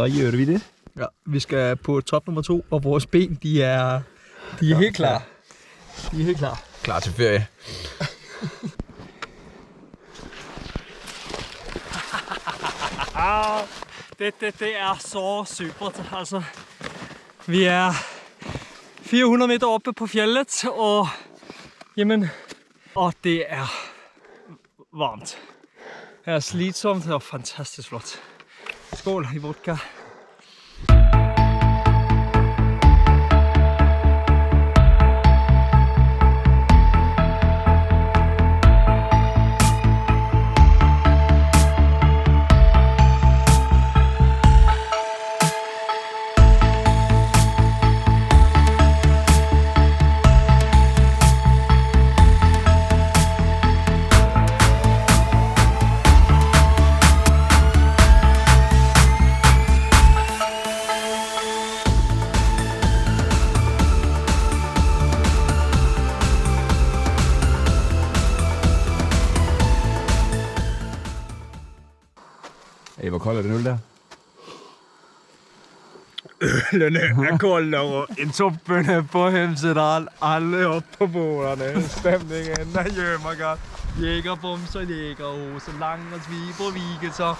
Da gjør vi det. Ja, vi skal på top nummer 2, og vores ben, de er helt klar. De er helt klar. Klar til ferie. Det er så supert. Altså, vi er 400 meter oppe på fjellet, og det er varmt. Det er slitsomt og fantastisk flot. Skål i vodka. Hey, hvor kold er det nu der? Ølene er kolde, og en toppene på Hemsedal. Alle op på bordene. Stemningen, der gjør mig godt. Jægerbomser, jægerhose, lang og sviber, vigelser.